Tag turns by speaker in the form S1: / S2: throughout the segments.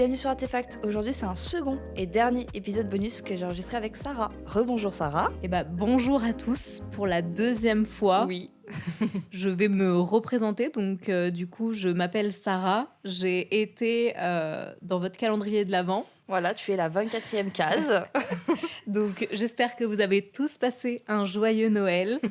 S1: bienvenue sur Artefact. Aujourd'hui, c'est un second et dernier épisode bonus que j'ai enregistré avec Sarah. Rebonjour Sarah.
S2: Bonjour à tous pour la deuxième fois.
S1: Oui.
S2: Je vais me représenter, donc du coup, je m'appelle Sarah. J'ai été dans votre calendrier de l'Avent.
S1: Voilà, tu es la 24e case.
S2: Donc, j'espère que vous avez tous passé un joyeux Noël.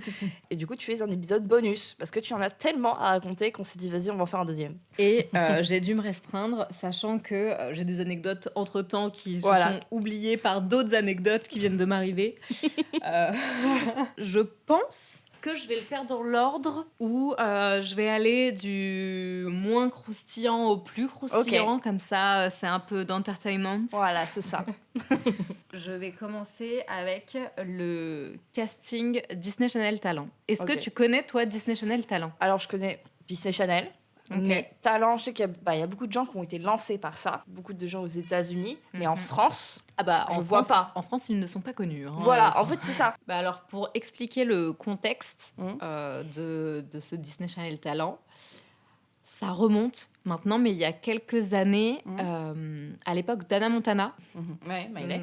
S1: Et du coup, tu es un épisode bonus parce que tu en as tellement à raconter qu'on s'est dit, vas-y, on va en faire un deuxième.
S2: Et j'ai dû me restreindre, sachant que j'ai des anecdotes entre-temps qui se sont oubliées par d'autres anecdotes qui viennent de m'arriver. Je pense que je vais le faire dans l'ordre où je vais aller du moins croustillant au plus croustillant. Okay. Comme ça, c'est un peu d'entertainment.
S1: Voilà, c'est ça.
S2: Je vais commencer avec le casting Disney Channel Talent. Est-ce que tu connais, toi, Disney Channel Talent ?
S1: Alors, je connais Disney Channel. Okay. Mais Talent, je sais qu'il y a beaucoup de gens qui ont été lancés par ça. Beaucoup de gens aux États-Unis. Mais en France, je vois pas.
S2: En France, ils ne sont pas connus. Hein,
S1: voilà, en fait, c'est ça.
S2: Alors, pour expliquer le contexte de ce Disney Channel Talent, ça remonte maintenant, mais il y a quelques années, à l'époque d'Hannah Montana.
S1: Ouais, Miley.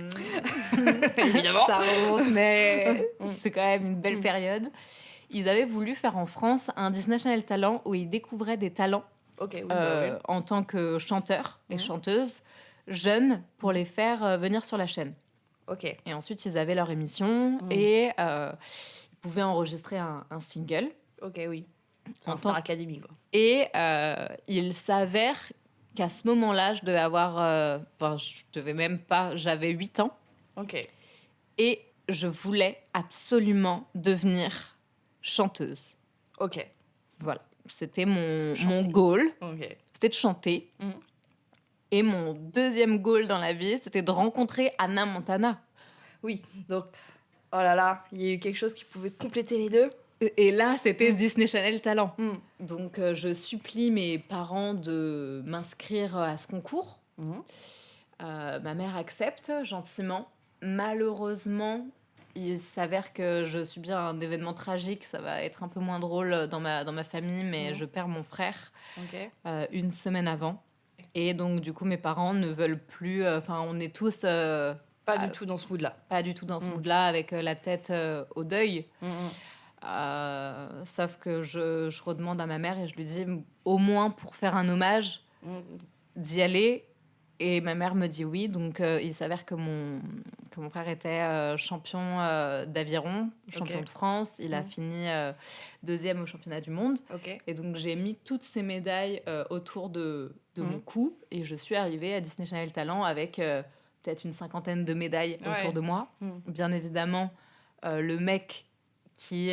S1: Évidemment.
S2: Ça remonte, mais c'est quand même une belle période. Ils avaient voulu faire en France un Disney Channel Talent où ils découvraient des talents en tant que chanteurs et chanteuses jeunes pour les faire venir sur la chaîne.
S1: Okay.
S2: Et ensuite, ils avaient leur émission et ils pouvaient enregistrer un single.
S1: Ok, oui. C'est un Star Academy, quoi.
S2: Et il s'avère qu'à ce moment-là, je devais avoir... j'avais 8 ans.
S1: Ok.
S2: Et je voulais absolument devenir chanteuse.
S1: Ok.
S2: Voilà. C'était mon goal.
S1: Okay.
S2: C'était de chanter. Et mon deuxième goal dans la vie, c'était de rencontrer Hannah Montana.
S1: Oui. Donc, oh là là, il y a eu quelque chose qui pouvait compléter les deux.
S2: Et là, c'était Disney Channel Talent. Donc, je supplie mes parents de m'inscrire à ce concours. Ma mère accepte gentiment. Malheureusement, il s'avère que je subis un événement tragique. Ça va être un peu moins drôle dans ma famille, mais je perds mon frère une semaine avant. Et donc, du coup, mes parents ne veulent plus... on est tous...
S1: pas du tout dans ce mood-là.
S2: Pas du tout dans ce mood-là, avec la tête au deuil. Sauf que je redemande à ma mère et je lui dis, au moins pour faire un hommage, d'y aller. Et ma mère me dit oui. Donc, il s'avère que mon frère était champion d'aviron, champion de France. Il a fini deuxième au championnat du monde. Et donc, j'ai mis toutes ces médailles autour de mon cou. Et je suis arrivée à Disney Channel Talent avec peut-être une 50aine de médailles autour de moi. Bien évidemment, le mec qui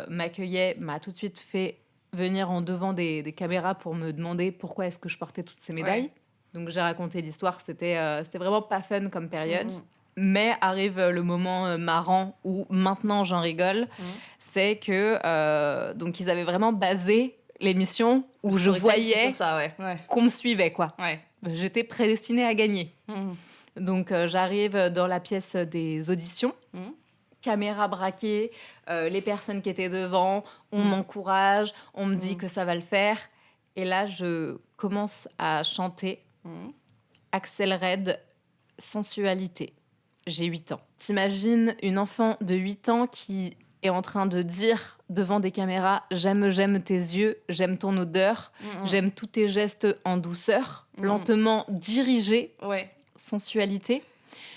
S2: m'accueillait m'a tout de suite fait venir en devant des caméras pour me demander pourquoi est-ce que je portais toutes ces médailles. Donc, j'ai raconté l'histoire. C'était vraiment pas fun comme période. Mais arrive le moment marrant où maintenant j'en rigole. C'est que donc ils avaient vraiment basé l'émission où je voyais qu'on me suivait, quoi. J'étais prédestinée à gagner. Donc, j'arrive dans la pièce des auditions. Caméra braquée, les personnes qui étaient devant, on m'encourage, on me dit que ça va le faire. Et là, je commence à chanter Axel Red, Sensualité. J'ai 8 ans. T'imagines une enfant de 8 ans qui est en train de dire devant des caméras « J'aime tes yeux, j'aime ton odeur, j'aime tous tes gestes en douceur, lentement dirigé, sensualité ».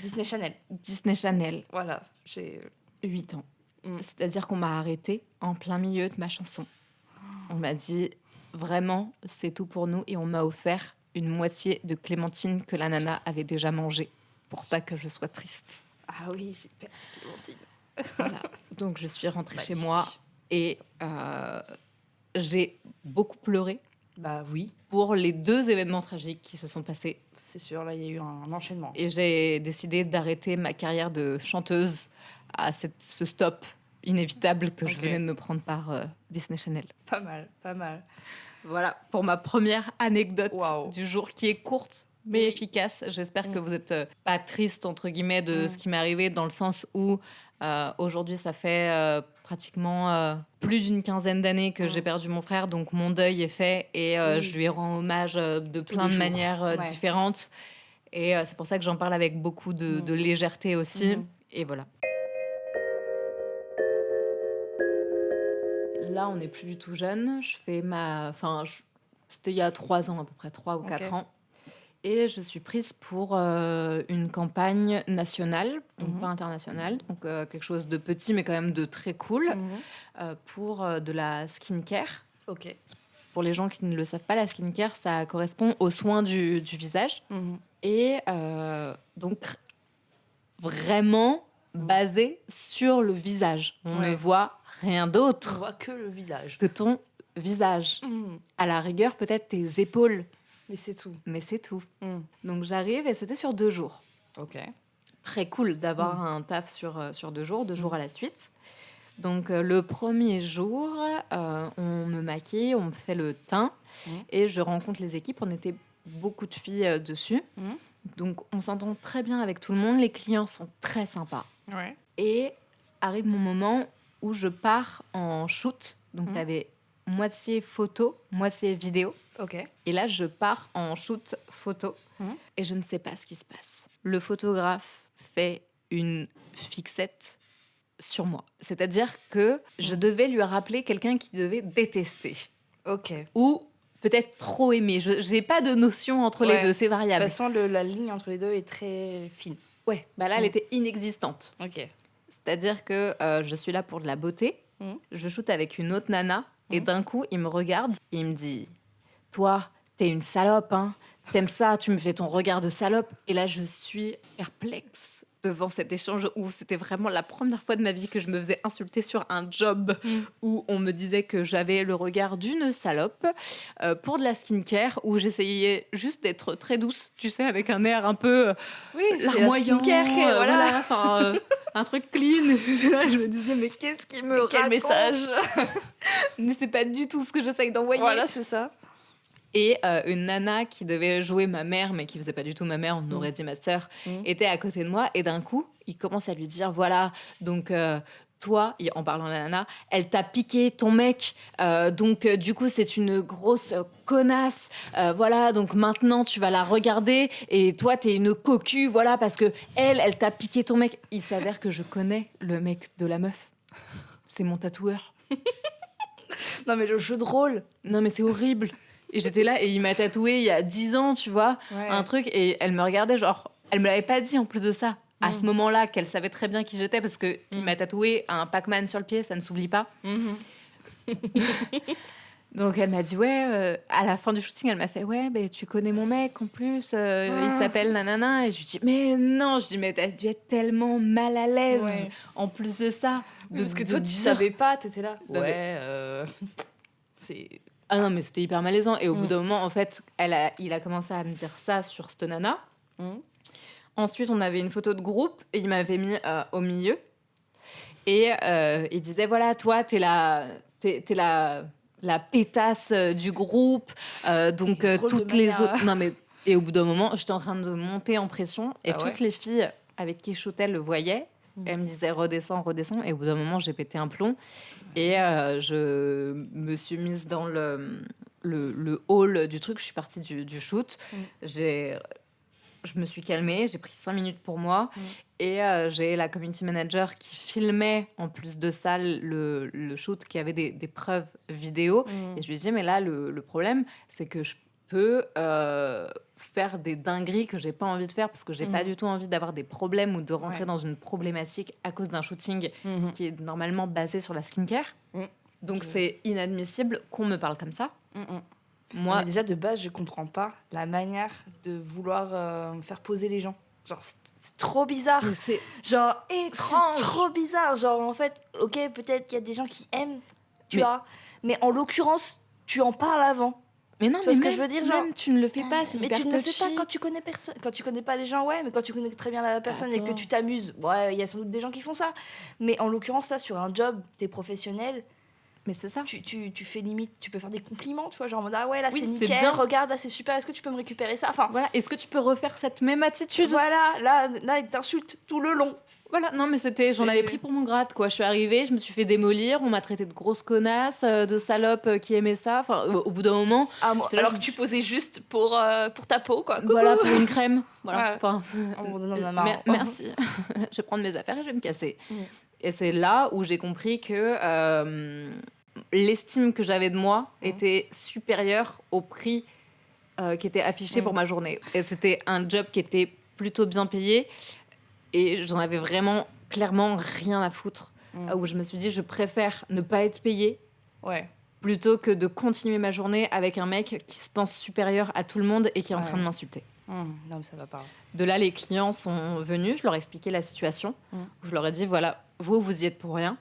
S2: Disney Channel.
S1: Voilà, j'ai
S2: 8 ans. C'est-à-dire qu'on m'a arrêtée en plein milieu de ma chanson. On m'a dit « Vraiment, c'est tout pour nous » et on m'a offert une moitié de clémentine que la nana avait déjà mangée pour pas que je sois triste.
S1: Ah oui, super, clémentine.
S2: Voilà. Donc, je suis rentrée chez moi et j'ai beaucoup pleuré.
S1: Bah oui.
S2: Pour les 2 événements tragiques qui se sont passés.
S1: C'est sûr, là, il y a eu un enchaînement.
S2: Et j'ai décidé d'arrêter ma carrière de chanteuse à ce stop inévitable que je venais de me prendre par Disney Channel.
S1: Pas mal, pas mal.
S2: Voilà, pour ma première anecdote du jour, qui est courte, mais efficace. J'espère que vous n'êtes pas triste, entre guillemets, de ce qui m'est arrivé, dans le sens où aujourd'hui, ça fait pratiquement plus d'une quinzaine d'années que j'ai perdu mon frère, donc mon deuil est fait et je lui rends hommage de plein de manières différentes. Et c'est pour ça que j'en parle avec beaucoup de légèreté aussi. Et voilà. Là, on n'est plus du tout jeune. Je fais c'était il y a 3 ans, à peu près 3 ou 4 ans. Et je suis prise pour une campagne nationale, donc pas internationale, donc quelque chose de petit mais quand même de très cool, pour de la skincare.
S1: Ok.
S2: Pour les gens qui ne le savent pas, la skincare, ça correspond aux soins du visage. Et donc, vraiment basé sur le visage. On ne voit rien d'autre.
S1: On voit que le visage.
S2: Que ton visage. À la rigueur, peut-être tes épaules.
S1: Mais c'est tout.
S2: Donc j'arrive et c'était sur 2 jours.
S1: Ok.
S2: Très cool d'avoir un taf sur 2 jours, 2 jours à la suite. Donc le premier jour, on me maquille, on me fait le teint et je rencontre les équipes. On était beaucoup de filles dessus. Donc on s'entend très bien avec tout le monde. Les clients sont très sympas.
S1: Ouais.
S2: Et arrive mon moment où je pars en shoot. Donc t'avais moitié photo, moitié vidéo.
S1: Ok.
S2: Et là, je pars en shoot photo et je ne sais pas ce qui se passe. Le photographe fait une fixette sur moi. C'est-à-dire que je devais lui rappeler quelqu'un qui devait détester.
S1: Ok.
S2: Ou peut-être trop aimer. Je n'ai pas de notion entre les deux, c'est variable.
S1: De toute façon, la ligne entre les deux est très fine.
S2: Ouais, bah là, elle était inexistante.
S1: Ok.
S2: C'est-à-dire que je suis là pour de la beauté. Je shoote avec une autre nana et d'un coup, il me regarde et il me dit « Toi, t'es une salope, hein. T'aimes ça, tu me fais ton regard de salope. » Et là, je suis perplexe devant cet échange où c'était vraiment la première fois de ma vie que je me faisais insulter sur un job où on me disait que j'avais le regard d'une salope pour de la skincare, où j'essayais juste d'être très douce, tu sais, avec un air un peu larmoyant, voilà, un truc clean. Je me disais, mais qu'est-ce qui me raconte ?
S1: Quel message.
S2: Mais c'est pas du tout ce que j'essaye d'envoyer.
S1: Voilà, c'est ça.
S2: Et une nana qui devait jouer ma mère, mais qui faisait pas du tout ma mère, on aurait dit ma sœur, était à côté de moi. Et d'un coup, il commence à lui dire, voilà, donc toi, en parlant à la nana, elle t'a piqué ton mec, donc du coup, c'est une grosse connasse. Voilà, donc maintenant, tu vas la regarder et toi, t'es une cocu, voilà, parce que elle t'a piqué ton mec. Il s'avère que je connais le mec de la meuf. C'est mon tatoueur.
S1: Non, mais le jeu de rôle.
S2: Non, mais c'est horrible. Et j'étais là et il m'a tatoué il y a 10 ans, tu vois, un truc. Et elle me regardait, genre, elle me l'avait pas dit en plus de ça, à ce moment-là, qu'elle savait très bien qui j'étais parce qu'il m'a tatoué un Pac-Man sur le pied, ça ne s'oublie pas. Donc elle m'a dit, ouais, à la fin du shooting, elle m'a fait, ouais, mais tu connais mon mec en plus, il s'appelle nanana. Et je lui dis, mais non, je dis, mais t'as dû être tellement mal à l'aise en plus de ça.
S1: Parce que toi, tu savais pas, t'étais là.
S2: C'est... Ah non, mais c'était hyper malaisant. Et au bout d'un moment, en fait, il a commencé à me dire ça sur cette nana. Ensuite, on avait une photo de groupe et il m'avait mis au milieu. Et il disait, voilà, toi, t'es la pétasse du groupe. Donc, toutes les autres... Non, mais... Et au bout d'un moment, j'étais en train de monter en pression. Et toutes les filles avec qui je shootais le voyaient. Elle me disait redescends. Et au bout d'un moment, j'ai pété un plomb. Et je me suis mise dans le hall du truc. Je suis partie du shoot. Je me suis calmée. J'ai pris 5 minutes pour moi. Et j'ai la community manager qui filmait, en plus de ça, le shoot, qui avait des preuves vidéo. Et je lui disais, mais là, le problème, c'est que je peux faire des dingueries que j'ai pas envie de faire parce que j'ai pas du tout envie d'avoir des problèmes ou de rentrer dans une problématique à cause d'un shooting qui est normalement basé sur la skincare. Donc c'est inadmissible qu'on me parle comme ça. Moi,
S1: mais déjà de base, je comprends pas la manière de vouloir faire poser les gens. Genre c'est trop bizarre.
S2: C'est
S1: genre
S2: étrange.
S1: C'est trop bizarre. Genre en fait, ok, peut-être qu'il y a des gens qui aiment, tu vois, mais en l'occurrence, tu en parles avant.
S2: Mais non,
S1: tu vois ce que je veux dire, genre,
S2: même tu ne le fais pas, c'est
S1: mais
S2: hyper
S1: tu ne le
S2: touchy.
S1: fais pas quand tu connais personne, quand tu connais pas les gens, ouais, mais quand tu connais très bien la personne et que tu t'amuses, ouais, il y a sans doute des gens qui font ça. Mais en l'occurrence là, sur un job, t'es professionnel.
S2: Mais c'est ça.
S1: Tu fais limite, tu peux faire des compliments, tu vois, genre en mode ah ouais là
S2: oui,
S1: c'est nickel,
S2: bien.
S1: regarde là c'est super, est-ce que tu peux me récupérer ça, enfin
S2: voilà, est-ce que tu peux refaire cette même attitude?
S1: Voilà, là il t'insulte tout le long.
S2: Voilà, non, mais j'en avais pris pour mon grade, quoi. Je suis arrivée, je me suis fait démolir, on m'a traité de grosse connasse, de salope qui aimait ça. Enfin, au bout d'un moment.
S1: Alors que tu posais juste pour ta peau, quoi. Coucou.
S2: Voilà, pour une crème. Voilà.
S1: Ouais.
S2: Enfin,
S1: On en a marre.
S2: merci. Je vais prendre mes affaires et je vais me casser. Et c'est là où j'ai compris que l'estime que j'avais de moi était supérieure au prix qui était affiché pour ma journée. Et c'était un job qui était plutôt bien payé. Et j'en avais vraiment, clairement, rien à foutre. Où je me suis dit, je préfère ne pas être payée plutôt que de continuer ma journée avec un mec qui se pense supérieur à tout le monde et qui est en train de m'insulter.
S1: Non, mais ça va pas.
S2: De là, les clients sont venus, je leur ai expliqué la situation. Je leur ai dit, voilà, vous y êtes pour rien.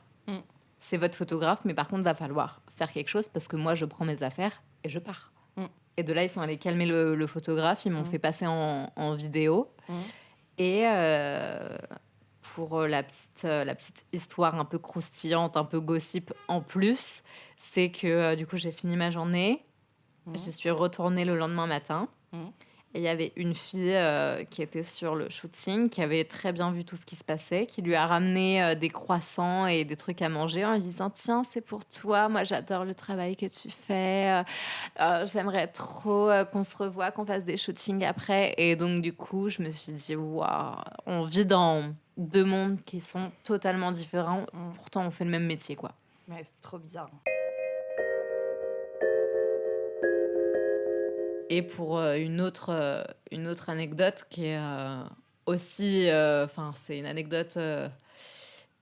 S2: C'est votre photographe, mais par contre, va falloir faire quelque chose parce que moi, je prends mes affaires et je pars. Et de là, ils sont allés calmer le photographe, ils m'ont fait passer en vidéo. Et pour la petite histoire un peu croustillante, un peu gossip en plus, c'est que du coup, j'ai fini ma journée. J'y suis retournée le lendemain matin. Et il y avait une fille qui était sur le shooting, qui avait très bien vu tout ce qui se passait, qui lui a ramené des croissants et des trucs à manger en lui disant « Tiens, c'est pour toi, moi j'adore le travail que tu fais, j'aimerais trop qu'on se revoie, qu'on fasse des shootings après. » Et donc du coup, je me suis dit « Waouh, on vit dans deux mondes qui sont totalement différents, pourtant on fait le même métier, quoi. »
S1: Ouais, c'est trop bizarre.
S2: Et pour une autre anecdote qui est aussi... c'est une anecdote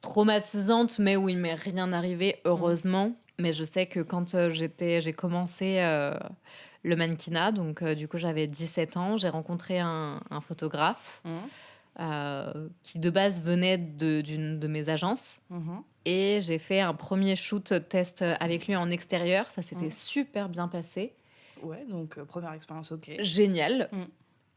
S2: traumatisante, mais où il m'est rien arrivé, heureusement. Mais je sais que quand j'ai commencé le mannequinat, donc du coup j'avais 17 ans, j'ai rencontré un photographe qui de base venait d'une de mes agences. Et j'ai fait un premier shoot test avec lui en extérieur. Ça s'était super bien passé.
S1: Ouais, donc première expérience, ok.
S2: Génial.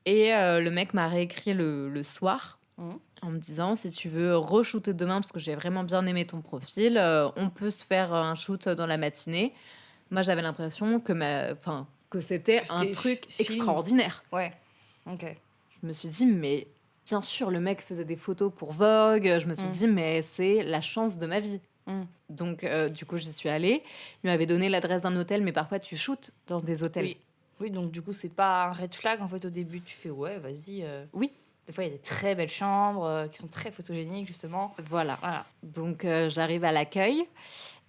S2: Et le mec m'a réécrit le soir en me disant, si tu veux re-shooter demain, parce que j'ai vraiment bien aimé ton profil, on peut se faire un shoot dans la matinée. Moi, j'avais l'impression que c'était un truc extraordinaire.
S1: Ouais, ok.
S2: Je me suis dit, mais bien sûr, le mec faisait des photos pour Vogue. Je me suis dit, mais c'est la chance de ma vie. Donc, du coup, j'y suis allée. Il m'avait donné l'adresse d'un hôtel, mais parfois, tu shootes dans des hôtels.
S1: Oui, donc du coup, c'est pas un red flag. En fait, au début, tu fais, ouais, vas-y.
S2: Oui.
S1: Des fois, il y a des très belles chambres qui sont très photogéniques, justement.
S2: Voilà. Donc, j'arrive à l'accueil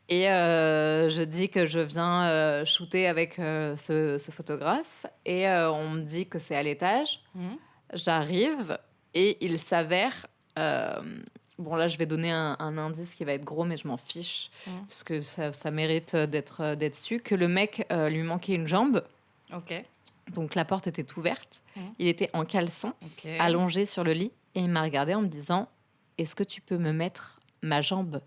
S2: et je dis que je viens shooter avec ce photographe. Et on me dit que c'est à l'étage. J'arrive et il s'avère... Bon, là, je vais donner un indice qui va être gros, mais je m'en fiche, parce que ça mérite d'être su, que le mec lui manquait une jambe.
S1: Ok.
S2: Donc, la porte était ouverte. Il était en caleçon, allongé sur le lit, et il m'a regardé en me disant « Est-ce que tu peux me mettre ma jambe ?»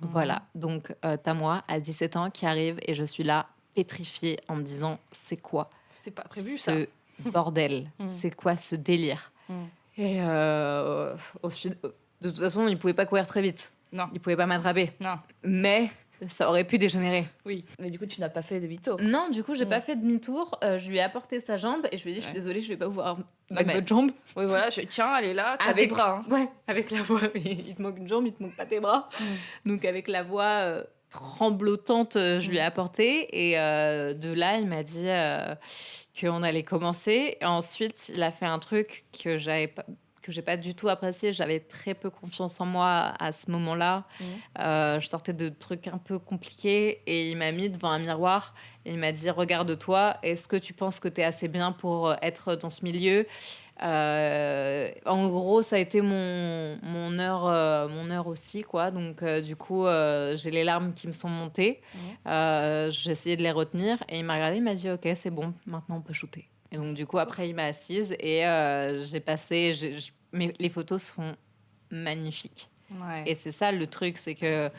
S2: Voilà, donc t'as moi, à 17 ans, qui arrive, et je suis là, pétrifiée, en me disant « C'est quoi
S1: C'était pas prévu,
S2: ce bordel C'est quoi ce délire ?» Et de toute façon, il ne pouvait pas courir très vite.
S1: Non.
S2: Il ne pouvait pas m'attraper.
S1: Non.
S2: Mais ça aurait pu dégénérer.
S1: Oui, mais du coup, tu n'as pas fait demi-tour.
S2: Non, du coup, j'ai pas fait demi-tour. Je lui ai apporté sa jambe et je lui ai dit, je suis désolée, je vais pas pouvoir mettre votre jambe.
S1: Oui, voilà, tiens, elle est là, t'as des bras. Hein.
S2: Ouais, avec la voix. Il te manque une jambe, il te manque pas tes bras. Donc, avec la voix tremblotante, je lui ai apporté. Et de là, il m'a dit qu'on allait commencer. Et ensuite, il a fait un truc que j'ai pas du tout apprécié. J'avais très peu confiance en moi à ce moment-là. Je sortais de trucs un peu compliqués et il m'a mis devant un miroir et il m'a dit « Regarde-toi, est-ce que tu penses que tu es assez bien pour être dans ce milieu ?» En gros, ça a été mon heure aussi, quoi. Donc, du coup, j'ai les larmes qui me sont montées. J'ai essayé de les retenir et il m'a regardé, il m'a dit « Ok, c'est bon, maintenant on peut shooter. » Et donc, du coup, après, il m'a assise et j'ai passé... Mais les photos sont magnifiques.
S1: Ouais.
S2: Et c'est ça le truc, c'est que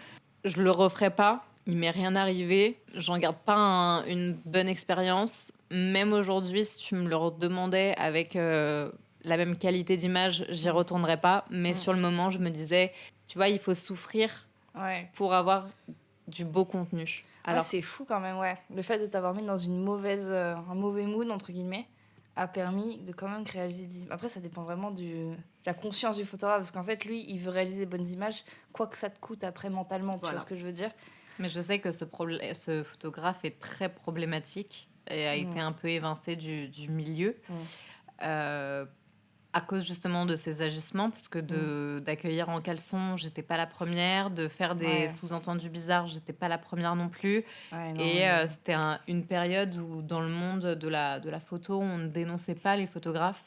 S2: je le referai pas. Il m'est rien arrivé. J'en garde pas une bonne expérience. Même aujourd'hui, si tu me le redemandais avec la même qualité d'image, j'y retournerais pas. Mais sur le moment, je me disais, tu vois, il faut souffrir pour avoir du beau contenu.
S1: Alors, c'est fou quand même, ouais. Le fait de t'avoir mis dans un mauvais mood, entre guillemets, a permis de quand même réaliser des images. Après, ça dépend vraiment de la conscience du photographe, parce qu'en fait, lui, il veut réaliser des bonnes images, quoi que ça te coûte après mentalement, tu vois ce que je veux dire?
S2: Mais je sais que ce photographe est très problématique et a été un peu évincé du milieu. À cause justement de ses agissements, parce que d'accueillir en caleçon, j'étais pas la première, de faire des sous-entendus bizarres, j'étais pas la première non plus. Et c'était une période où dans le monde de la photo, on ne dénonçait pas les photographes,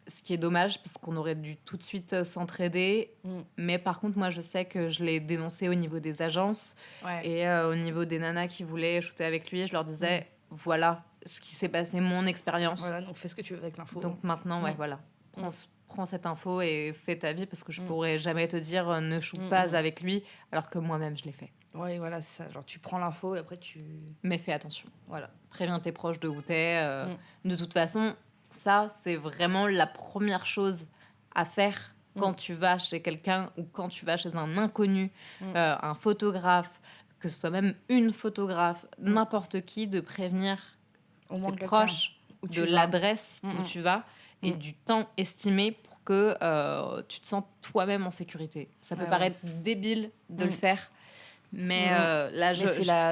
S2: ce qui est dommage parce qu'on aurait dû tout de suite s'entraider. Mais par contre, moi, je sais que je l'ai dénoncé au niveau des agences et au niveau des nanas qui voulaient shooter avec lui, je leur disais, voilà ce qui s'est passé, mon expérience.
S1: Voilà, donc fais ce que tu veux avec l'info.
S2: Donc maintenant, voilà, prends cette info et fais ta vie, parce que je pourrais jamais te dire ne shoot pas avec lui, alors que moi-même je l'ai fait.
S1: Ouais, voilà, c'est ça. Genre, tu prends l'info et après tu.
S2: Mais fais attention.
S1: Voilà.
S2: Préviens tes proches de où t'es. De toute façon, ça, c'est vraiment la première chose à faire quand tu vas chez quelqu'un ou quand tu vas chez un inconnu, un photographe, que ce soit même une photographe, n'importe qui, de prévenir
S1: au
S2: ses proches de l'adresse où tu vas et du temps estimé pour que tu te sentes toi-même en sécurité. Ça peut paraître débile de le faire, mais là,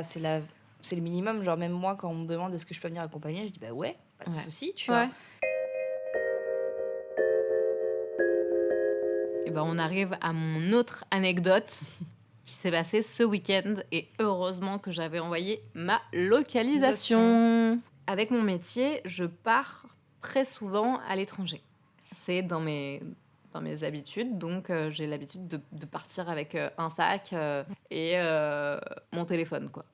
S1: c'est le minimum. Genre, même moi, quand on me demande est-ce que je peux venir accompagner, je dis bah ouais, pas de souci, tu vois.
S2: Et ben, on arrive à mon autre anecdote qui s'est passée ce week-end, et heureusement que j'avais envoyé ma localisation. Avec mon métier, je pars très souvent à l'étranger. C'est dans mes habitudes, donc j'ai l'habitude de partir avec un sac et mon téléphone, quoi.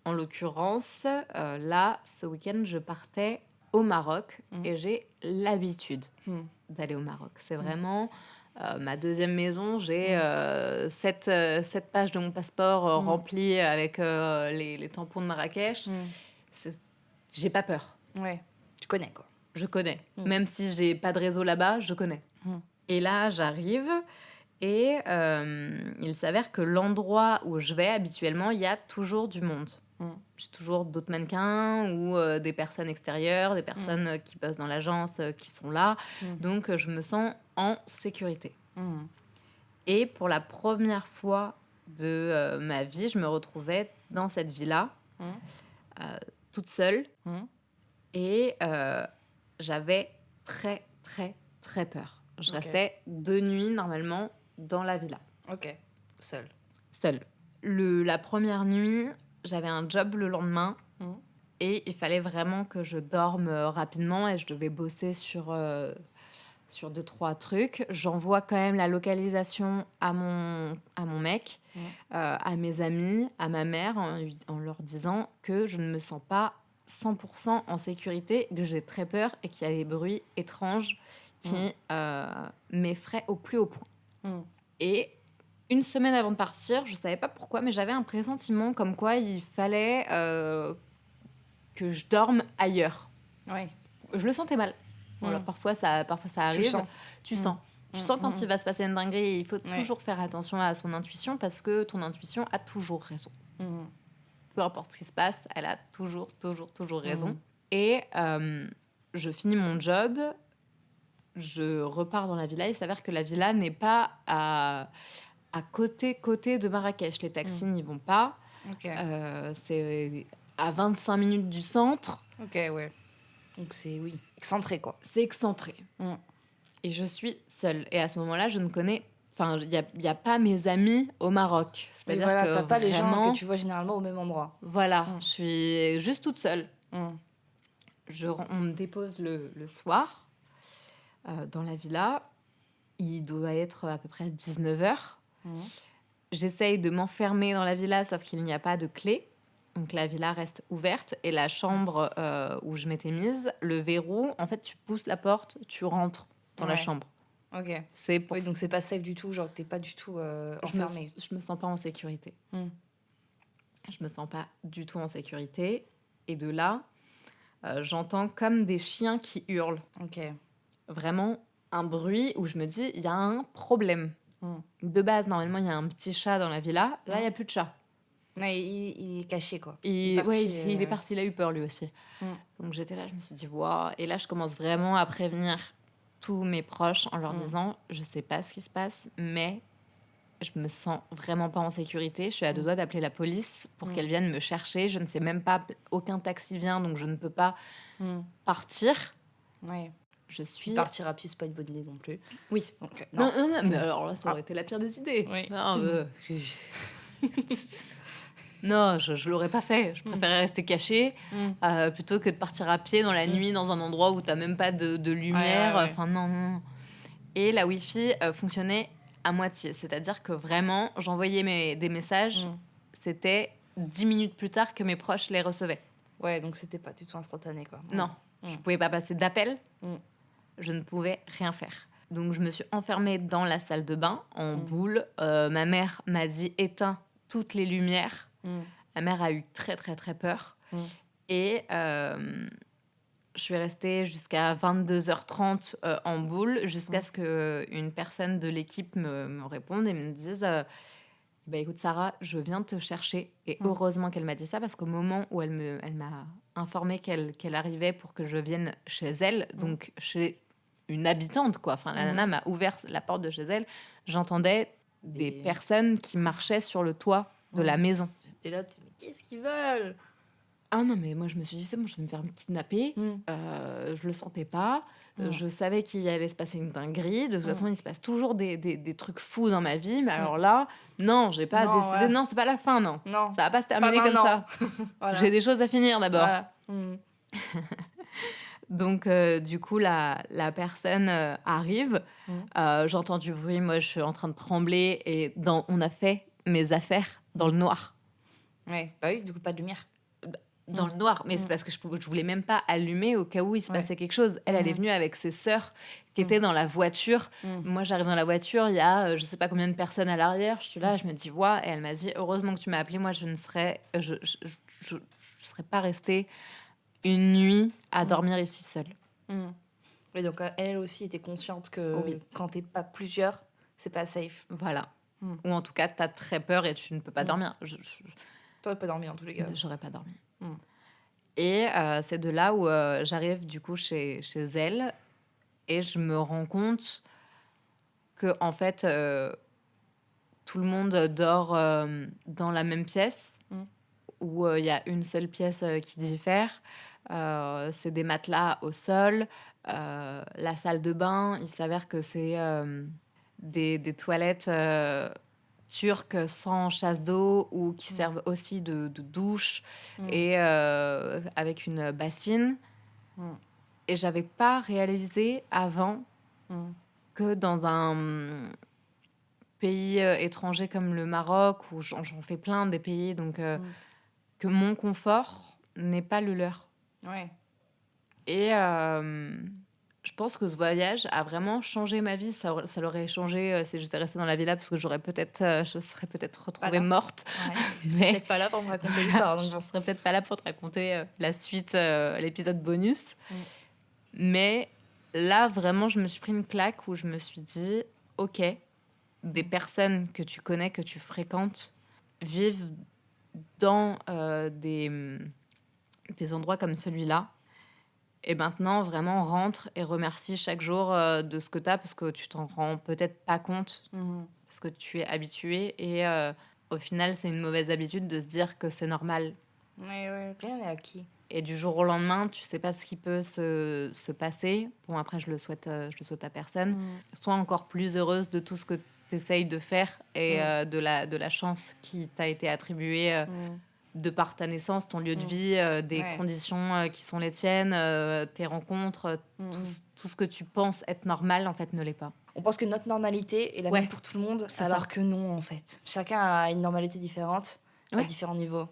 S2: En l'occurrence, là, ce week-end, je partais au Maroc et j'ai l'habitude d'aller au Maroc. C'est vraiment ma deuxième maison. J'ai 7 pages de mon passeport remplies avec les tampons de Marrakech. J'ai pas peur.
S1: Ouais, tu connais, quoi.
S2: Je connais. Même si j'ai pas de réseau là-bas, je connais. Et là, j'arrive et il s'avère que l'endroit où je vais habituellement, il y a toujours du monde. J'ai toujours d'autres mannequins ou des personnes extérieures, des personnes qui bossent dans l'agence qui sont là. Donc, je me sens en sécurité. Et pour la première fois de ma vie, je me retrouvais dans cette villa, toute seule. Et j'avais très, très, très peur. Je restais 2 nuits, normalement, dans la villa.
S1: Ok, seule.
S2: Seule. La première nuit, j'avais un job le lendemain et il fallait vraiment que je dorme rapidement et je devais bosser sur 2-3 trucs. J'envoie quand même la localisation à mon mec, à mes amis, à ma mère, en leur disant que je ne me sens pas 100% en sécurité, que j'ai très peur et qu'il y a des bruits étranges qui m'effraient au plus haut point. Et une semaine avant de partir, je savais pas pourquoi, mais j'avais un pressentiment comme quoi il fallait que je dorme ailleurs.
S1: Ouais.
S2: Je le sentais mal. Voilà, parfois ça arrive. Tu sens quand il va se passer une dinguerie, et il faut toujours faire attention à son intuition, parce que ton intuition a toujours raison. Peu importe ce qui se passe, elle a toujours raison. Et je finis mon job, je repars dans la villa. Il s'avère que la villa n'est pas à côté de Marrakech. Les taxis n'y vont pas. C'est à 25 minutes du centre.
S1: Ok, ouais. Donc c'est, excentré, quoi.
S2: C'est excentré. Et je suis seule. Et à ce moment-là, je ne connais... Enfin, il n'y a pas mes amis au Maroc. C'est-à-dire que
S1: t'as pas
S2: vraiment,
S1: les gens que tu vois généralement au même endroit.
S2: Voilà, je suis juste toute seule. On me dépose le soir dans la villa. Il doit être à peu près 19h. J'essaye de m'enfermer dans la villa, sauf qu'il n'y a pas de clé. Donc la villa reste ouverte. Et la chambre où je m'étais mise, le verrou, en fait, tu pousses la porte, tu rentres dans la chambre.
S1: Ok.
S2: Oui,
S1: donc c'est pas safe du tout, genre t'es pas du tout enfermée.
S2: Je me sens pas en sécurité. Je me sens pas du tout en sécurité. Et de là, j'entends comme des chiens qui hurlent.
S1: Ok.
S2: Vraiment un bruit où je me dis, il y a un problème. De base, normalement, il y a un petit chat dans la villa. Là, il n'y a plus de chat.
S1: Ouais, il est caché, quoi.
S2: Il est parti, il a eu peur lui aussi. Donc j'étais là, je me suis dit, waouh. Et là, je commence vraiment à prévenir tous mes proches en leur disant, je sais pas ce qui se passe, mais je me sens vraiment pas en sécurité. Je suis à deux doigts d'appeler la police pour qu'elle vienne me chercher. Je ne sais même pas, aucun taxi vient, donc je ne peux pas partir.
S1: Ouais.
S2: Je suis...
S1: Puis partir à pied, c'est pas une bonne idée non plus.
S2: Oui.
S1: Donc,
S2: non, mais alors là, ça aurait été la pire des idées.
S1: Oui.
S2: Non, non, je l'aurais pas fait. Je préférais rester cachée plutôt que de partir à pied dans la nuit dans un endroit où t'as même pas de lumière.
S1: Ouais.
S2: Enfin, non. Et la Wi-Fi fonctionnait à moitié. C'est-à-dire que vraiment, j'envoyais des messages. C'était 10 minutes plus tard que mes proches les recevaient.
S1: Ouais, donc c'était pas du tout instantané, quoi.
S2: Non, je pouvais pas passer d'appel. Je ne pouvais rien faire. Donc, je me suis enfermée dans la salle de bain en boule. Ma mère m'a dit éteins toutes les lumières. Ma mère a eu très, très, très peur. Et je suis restée jusqu'à 22h30 en boule jusqu'à ce qu'une personne de l'équipe me réponde et me dise écoute, Sarah, je viens te chercher. Et heureusement qu'elle m'a dit ça parce qu'au moment où elle m'a informé qu'elle arrivait pour que je vienne chez elle, donc chez une habitante, quoi. Enfin, la nana m'a ouvert la porte de chez elle. J'entendais des personnes qui marchaient sur le toit de la maison.
S1: J'étais là, mais qu'est-ce qu'ils veulent?
S2: Ah non, mais moi, je me suis dit, c'est bon, je vais me faire kidnapper. Je le sentais pas. Je savais qu'il allait se passer une dinguerie. De toute façon, il se passe toujours des trucs fous dans ma vie. Mais alors là, non, j'ai pas décidé. Ouais. Non, c'est pas la fin, non. Ça va pas se terminer comme ça. Voilà. J'ai des choses à finir d'abord. Voilà. Donc, du coup, la personne arrive. J'entends du bruit. Moi, je suis en train de trembler. Et on a fait mes affaires dans le noir.
S1: Ouais, bah oui, du coup, pas de lumière.
S2: Dans le noir, mais c'est parce que je voulais même pas allumer au cas où il se passait quelque chose. Elle est venue avec ses sœurs qui étaient dans la voiture. Moi, j'arrive dans la voiture, il y a je sais pas combien de personnes à l'arrière. Je suis là, je me dis ouais, et elle m'a dit heureusement que tu m'as appelée. Moi, je ne serais, je serais pas restée une nuit à dormir ici seule.
S1: Et donc elle aussi était consciente que quand t'es pas plusieurs, c'est pas safe.
S2: Voilà. Ou en tout cas, t'as très peur et tu ne peux pas dormir.
S1: T'aurais pas dormi en tous les cas.
S2: J'aurais pas dormi. Et c'est de là où j'arrive du coup chez elle et je me rends compte que en fait tout le monde dort dans la même pièce où il y a une seule pièce qui diffère. C'est des matelas au sol. La salle de bain, il s'avère que c'est des toilettes turques sans chasse d'eau ou qui servent aussi de douche et avec une bassine. Et j'avais pas réalisé avant que dans un pays étranger comme le Maroc, où j'en fais plein des pays, donc que mon confort n'est pas le leur.
S1: Ouais.
S2: Et je pense que ce voyage a vraiment changé ma vie. Ça l'aurait changé si j'étais restée dans la villa, parce que je serais peut-être retrouvée morte.
S1: Ouais, tu serais peut-être pas là pour me raconter l'histoire. Donc
S2: je serais peut-être pas là pour te raconter la suite, l'épisode bonus. Mais là, vraiment, je me suis pris une claque où je me suis dit, ok, des personnes que tu connais, que tu fréquentes, vivent dans des endroits comme celui-là. Et maintenant, vraiment, rentre et remercie chaque jour de ce que tu as, parce que tu t'en rends peut-être pas compte, parce que tu es habitué. Et au final, c'est une mauvaise habitude de se dire que c'est normal.
S1: Ouais, rien n'est acquis.
S2: Et du jour au lendemain, tu sais pas ce qui peut se passer. Bon, après, je le souhaite à personne. Sois encore plus heureuse de tout ce que tu essayes de faire et de la chance qui t'a été attribuée de par ta naissance, ton lieu de vie, des conditions qui sont les tiennes, tes rencontres, tout ce que tu penses être normal, en fait, ne l'est pas.
S1: On pense que notre normalité est la même pour tout le monde, alors que non, en fait. Chacun a une normalité différente, à différents niveaux.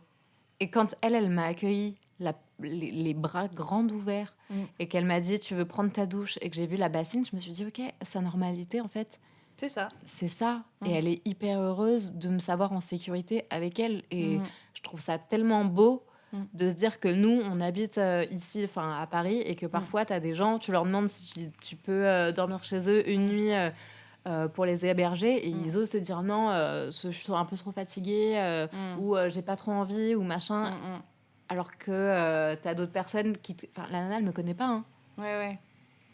S2: Et quand elle m'a accueillie, les bras grands ouverts, et qu'elle m'a dit « tu veux prendre ta douche ?» et que j'ai vu la bassine, je me suis dit « ok, sa normalité, en fait,
S1: c'est ça. »
S2: C'est ça. Et elle est hyper heureuse de me savoir en sécurité avec elle. Et je trouve ça tellement beau de se dire que nous, on habite ici, à Paris, et que parfois, tu as des gens, tu leur demandes si tu peux dormir chez eux une nuit pour les héberger et ils osent te dire non, je suis un peu trop fatiguée ou j'ai pas trop envie ou machin. Alors que t'as d'autres personnes qui... Enfin, la nana, elle me connaît pas. Hein.
S1: Ouais.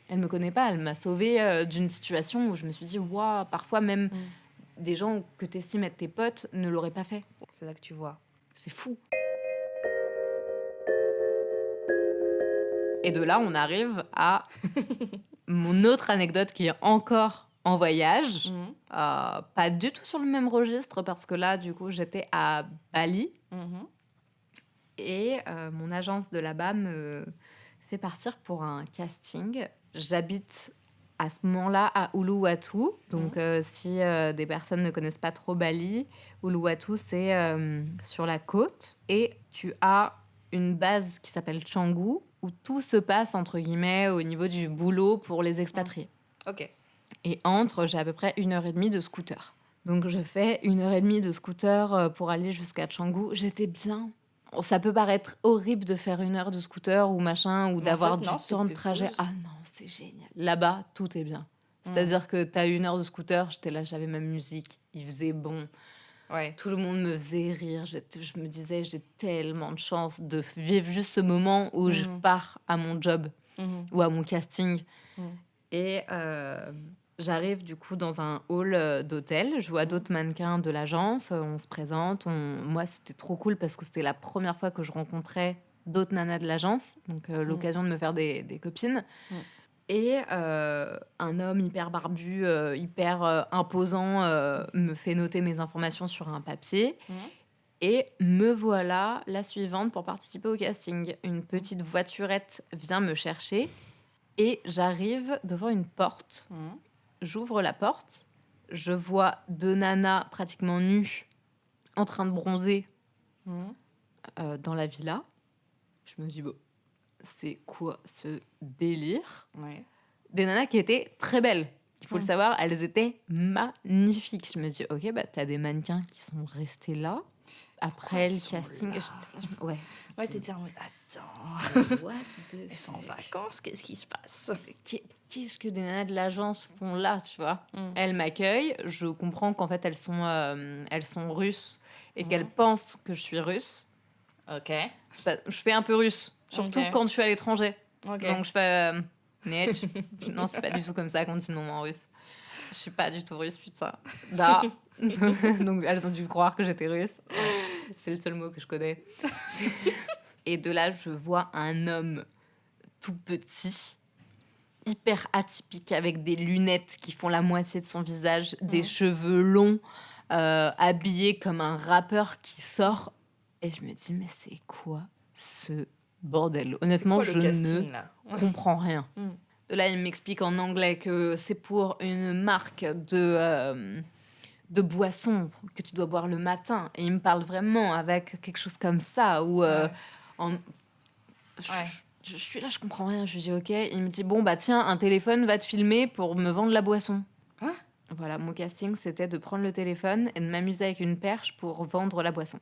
S2: Elle me connaît pas. Elle m'a sauvée d'une situation où je me suis dit, waouh, parfois même des gens que t'estimes être tes potes ne l'auraient pas fait.
S1: C'est là que tu vois.
S2: C'est fou. Et de là, on arrive à mon autre anecdote qui est encore en voyage. Pas du tout sur le même registre parce que là, du coup, j'étais à Bali. Et mon agence de là-bas me fait partir pour un casting. J'habite à ce moment-là à Uluwatu. Donc, si des personnes ne connaissent pas trop Bali, Uluwatu, c'est sur la côte. Et tu as une base qui s'appelle Canggu, où tout se passe, entre guillemets, au niveau du boulot pour les expatriés.
S1: Ok.
S2: Et j'ai à peu près 1h30 de scooter. Donc, je fais 1h30 de scooter pour aller jusqu'à Canggu. J'étais bien. Ça peut paraître horrible de faire 1 heure de scooter ou machin, ou d'avoir du temps de trajet. Ah non, c'est génial. Là-bas, tout est bien. C'est-à-dire que t'as 1 heure de scooter, j'étais là, j'avais ma musique, il faisait bon.
S1: Ouais.
S2: Tout le monde me faisait rire. Je me disais, j'ai tellement de chance de vivre juste ce moment où je pars à mon job ou à mon casting. Et j'arrive du coup dans un hall d'hôtel. Je vois d'autres mannequins de l'agence. On se présente. Moi, c'était trop cool parce que c'était la première fois que je rencontrais d'autres nanas de l'agence. Donc, l'occasion de me faire des copines. Et un homme hyper barbu, hyper imposant me fait noter mes informations sur un papier. Et me voilà la suivante pour participer au casting. Une petite voiturette vient me chercher et j'arrive devant une porte. J'ouvre la porte. Je vois 2 nanas pratiquement nues en train de bronzer dans la villa. Je me dis, bon, c'est quoi ce délire ? Des nanas qui étaient très belles. Il faut le savoir, elles étaient magnifiques. Je me dis, ok, bah, t'as des mannequins qui sont restés là. Après le casting,
S1: Ouais, t'étais en mode, attends,
S2: what
S1: elles sont en vacances, qu'est-ce qui se passe ?
S2: Qu'est-ce que des nanas de l'agence font là, tu vois ? Elles m'accueillent, je comprends qu'en fait elles sont russes et qu'elles pensent que je suis russe.
S1: Ok.
S2: Je fais un peu russe, surtout quand je suis à l'étranger. Donc je fais net. Non, c'est pas du tout comme ça qu'on dit non en russe. Je suis pas du tout russe, putain. Da. Donc elles ont dû croire que j'étais russe. C'est le seul mot que je connais. Et de là, je vois un homme tout petit, hyper atypique, avec des lunettes qui font la moitié de son visage, des cheveux longs, habillé comme un rappeur qui sort. Et je me dis, mais c'est quoi ce bordel ? Honnêtement, je ne comprends rien. De là, il m'explique en anglais que c'est pour une marque de boisson que tu dois boire le matin. Et il me parle vraiment avec quelque chose comme ça. Où, je suis là, je comprends rien. Je lui dis ok. Il me dit bon, bah tiens, un téléphone va te filmer pour me vendre la boisson.
S1: Hein ?
S2: Voilà, mon casting, c'était de prendre le téléphone et de m'amuser avec une perche pour vendre la boisson.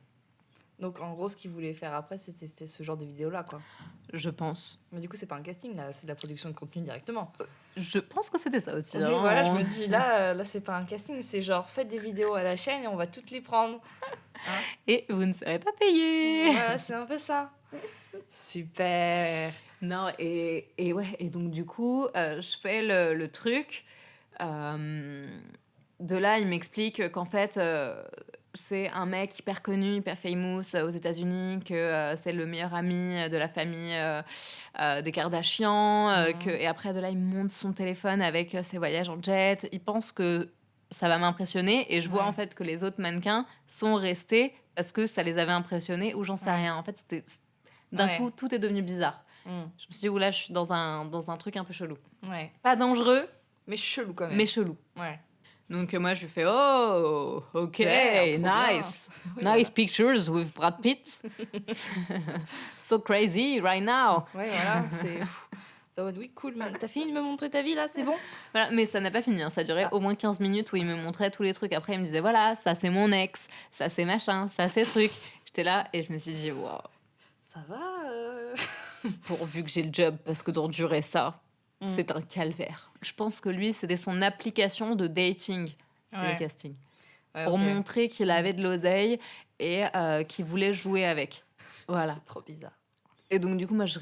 S1: Donc, en gros, ce qu'ils voulaient faire après, c'était ce genre de vidéo-là, quoi.
S2: Je pense.
S1: Mais du coup, c'est pas un casting, là, c'est de la production de contenu directement.
S2: Je pense que c'était ça aussi.
S1: Oui, voilà, je me dis, là, c'est pas un casting, c'est genre, faites des vidéos à la chaîne et on va toutes les prendre. Hein ?
S2: Et vous ne serez pas payés.
S1: Voilà, c'est un peu ça. Super.
S2: Non, et donc du coup, je fais le truc. De là, il m'explique qu'en fait, c'est un mec hyper connu, hyper famous aux États-Unis, que c'est le meilleur ami de la famille des Kardashian. Et après, de là, il monte son téléphone avec ses voyages en jet. Il pense que ça va m'impressionner. Et je vois en fait que les autres mannequins sont restés parce que ça les avait impressionnés ou j'en sais rien. En fait, d'un coup, tout est devenu bizarre. Je me suis dit, oula, je suis dans un truc un peu chelou. Pas dangereux,
S1: mais chelou quand même.
S2: Mais chelou. Donc moi, je lui fais, oh, ok, nice. Nice pictures with Brad Pitt. So crazy right now.
S1: Ouais, voilà, c'est... Oui, cool, man. T'as fini de me montrer ta vie, là, c'est bon ?
S2: Voilà, mais ça n'a pas fini, hein. Ça durait au moins 15 minutes où il me montrait tous les trucs. Après, il me disait, voilà, ça, c'est mon ex. Ça, c'est machin. Ça, c'est truc. J'étais là et je me suis dit, waouh.
S1: Ça va
S2: Pourvu que j'ai le job, parce que d'endurer ça... c'est un calvaire. Je pense que lui, c'était son application de dating, le casting. Pour montrer qu'il avait de l'oseille et qu'il voulait jouer avec. Voilà.
S1: C'est trop bizarre.
S2: Et donc, du coup, moi, je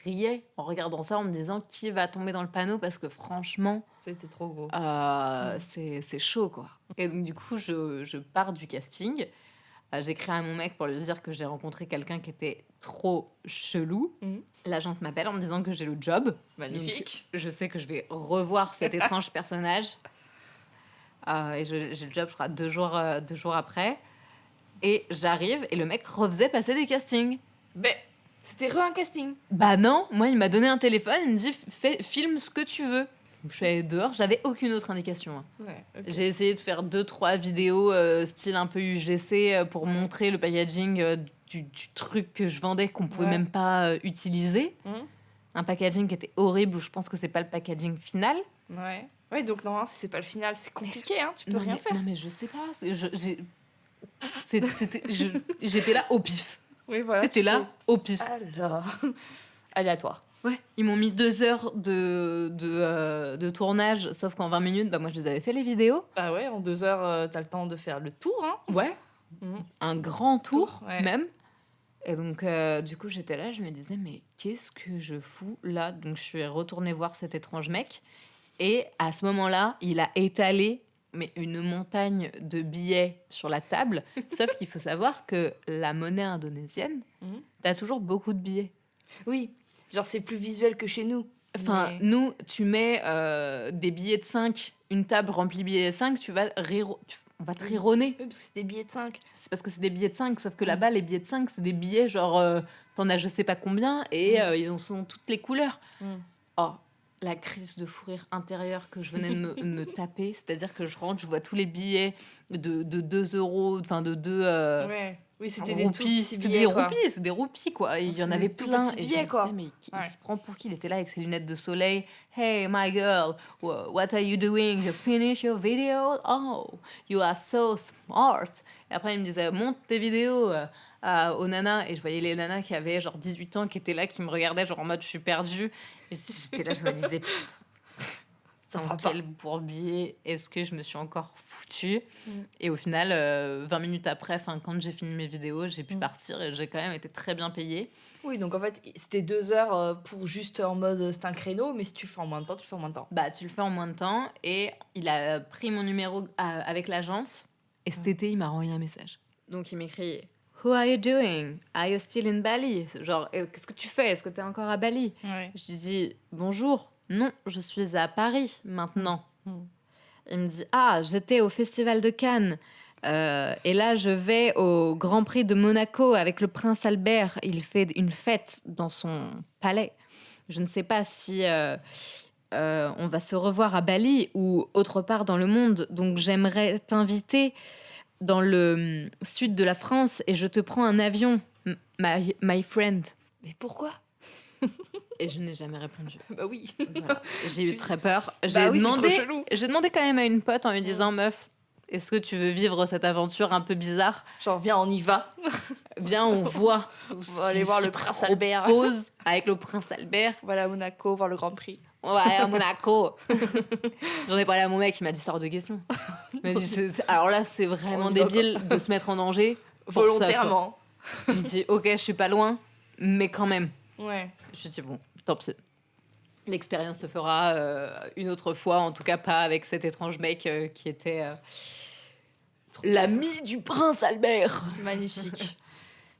S2: riais en regardant ça, en me disant qui va tomber dans le panneau, parce que franchement...
S1: C'était trop gros.
S2: C'est chaud, quoi. Et donc, du coup, je pars du casting. J'écris à mon mec pour lui dire que j'ai rencontré quelqu'un qui était trop chelou. L'agence m'appelle en me disant que j'ai le job.
S1: Magnifique.
S2: Donc, je sais que je vais revoir cet étrange personnage. Et j'ai le job, je crois, 2 jours après. Et j'arrive, et le mec refaisait passer des castings.
S1: Mais c'était un casting.
S2: Bah non, moi, il m'a donné un téléphone, il me dit filme ce que tu veux. Je suis allée dehors, j'avais aucune autre indication. J'ai essayé de faire 2-3 vidéos style un peu UGC pour montrer le packaging du truc que je vendais qu'on pouvait même pas utiliser. Un packaging qui était horrible, où je pense que c'est pas le packaging final.
S1: Ouais, donc non, si c'est pas le final, c'est compliqué, hein, tu peux rien faire.
S2: Non mais je sais pas, j'étais là au pif.
S1: Oui, voilà.
S2: T'étais là au pif.
S1: Alors, aléatoire.
S2: Ouais, ils m'ont mis 2 heures de tournage, sauf qu'en 20 minutes, bah moi je les avais fait les vidéos.
S1: Bah ouais, en 2 heures, t'as le temps de faire le tour, hein.
S2: Ouais. Un grand tour, même. Et donc, du coup, j'étais là, je me disais, mais qu'est-ce que je fous là ? Donc, je suis retournée voir cet étrange mec. Et à ce moment-là, il a étalé une montagne de billets sur la table. Sauf qu'il faut savoir que la monnaie indonésienne, t'as toujours beaucoup de billets.
S1: Oui. Genre, c'est plus visuel que chez nous.
S2: Enfin, nous, tu mets des billets de 5, une table remplie de billets de 5, on va te rironner.
S1: Oui, parce que c'est des billets de 5.
S2: C'est parce que c'est des billets de 5, sauf que là-bas, les billets de 5, c'est des billets genre, t'en as je sais pas combien, et ils en sont toutes les couleurs. Oh, la crise de fou rire intérieur que je venais de me taper, c'est-à-dire que je rentre, je vois tous les billets de 2 €, enfin de 2...
S1: Oui, c'était
S2: des
S1: roupies.
S2: C'est des roupies, quoi. Il y en avait plein.
S1: Et billets, quoi.
S2: Mais il se prend pour qui ? Il était là avec ses lunettes de soleil. Hey, my girl, what are you doing? You finish your video? Oh, you are so smart. Et après, il me disait, monte tes vidéos aux nanas. Et je voyais les nanas qui avaient genre 18 ans, qui étaient là, qui me regardaient, genre en mode, je suis perdue. Et j'étais là, je me disais, putain, dans quel bourbier est-ce que je me suis encore foutue ? Et au final, 20 minutes après, quand j'ai fini mes vidéos, j'ai pu partir et j'ai quand même été très bien payée.
S1: Oui, donc en fait, c'était 2 heures pour juste en mode, c'est un créneau, mais si tu le fais en moins de temps, tu le fais en moins de temps.
S2: Bah, tu le fais en moins de temps. Et il a pris mon numéro avec l'agence. Et cet été, il m'a envoyé un message. Donc, il m'écrit « Who are you doing? Are you still in Bali ?» Genre, qu'est-ce que tu fais ? Est-ce que tu es encore à Bali ? Je lui dis « Bonjour. Non, je suis à Paris maintenant. » Il me dit « Ah, j'étais au Festival de Cannes. Et là, je vais au Grand Prix de Monaco avec le prince Albert. Il fait une fête dans son palais. Je ne sais pas si on va se revoir à Bali ou autre part dans le monde. Donc, j'aimerais t'inviter dans le sud de la France et je te prends un avion, my friend. »
S1: Mais pourquoi ?
S2: Et je n'ai jamais répondu.
S1: Bah oui.
S2: Voilà. J'ai eu très peur.
S1: J'ai
S2: demandé quand même à une pote en lui disant « Meuf, est-ce que tu veux vivre cette aventure un peu bizarre ?
S1: Genre, viens, on y va.
S2: Viens, on voit.
S1: On va aller voir le prince Albert.
S2: Pose avec le prince Albert.
S1: Voilà, Monaco, voir le Grand Prix.
S2: On va aller à Monaco. » J'en ai parlé à mon mec, il m'a dit « Sors de question. » Il m'a dit alors là, c'est vraiment débile de se mettre en danger.
S1: Volontairement.
S2: Il me dit « Ok, je suis pas loin, mais quand même. »
S1: Ouais.
S2: Je dis bon, tant pis. L'expérience se fera une autre fois, en tout cas pas avec cet étrange mec qui était l'ami du prince Albert.
S1: Magnifique.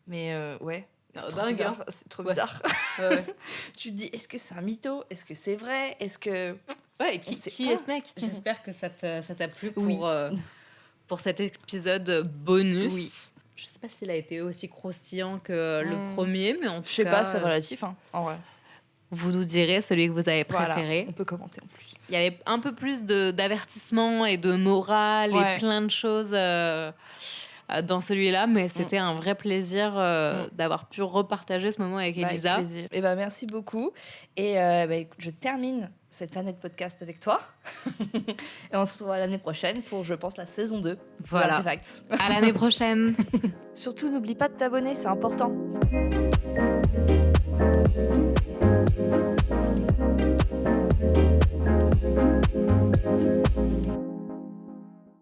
S1: Mais ouais, c'est trop
S2: dingue,
S1: bizarre.
S2: hein.
S1: C'est trop bizarre.
S2: Ouais.
S1: Tu te dis, est-ce que c'est un mytho ? Est-ce que c'est vrai ? Est-ce que...
S2: Ouais, qui est ce mec ? J'espère que ça t'a plu pour cet épisode bonus.
S1: Oui.
S2: Je sais pas s'il a été aussi croustillant que le premier, mais en tout cas...
S1: Je sais pas, c'est relatif, hein, en vrai.
S2: Vous nous direz celui que vous avez préféré.
S1: Voilà, on peut commenter en plus.
S2: Il y avait un peu plus d'avertissement et de morale et plein de choses dans celui-là, mais c'était un vrai plaisir d'avoir pu repartager ce moment avec Elisa.
S1: Avec plaisir. Et merci beaucoup. Et je termine cette année de podcast avec toi. Et on se retrouvera l'année prochaine pour, je pense, la saison 2 de Artefacts.
S2: À l'année prochaine.
S1: Surtout, n'oublie pas de t'abonner, c'est important.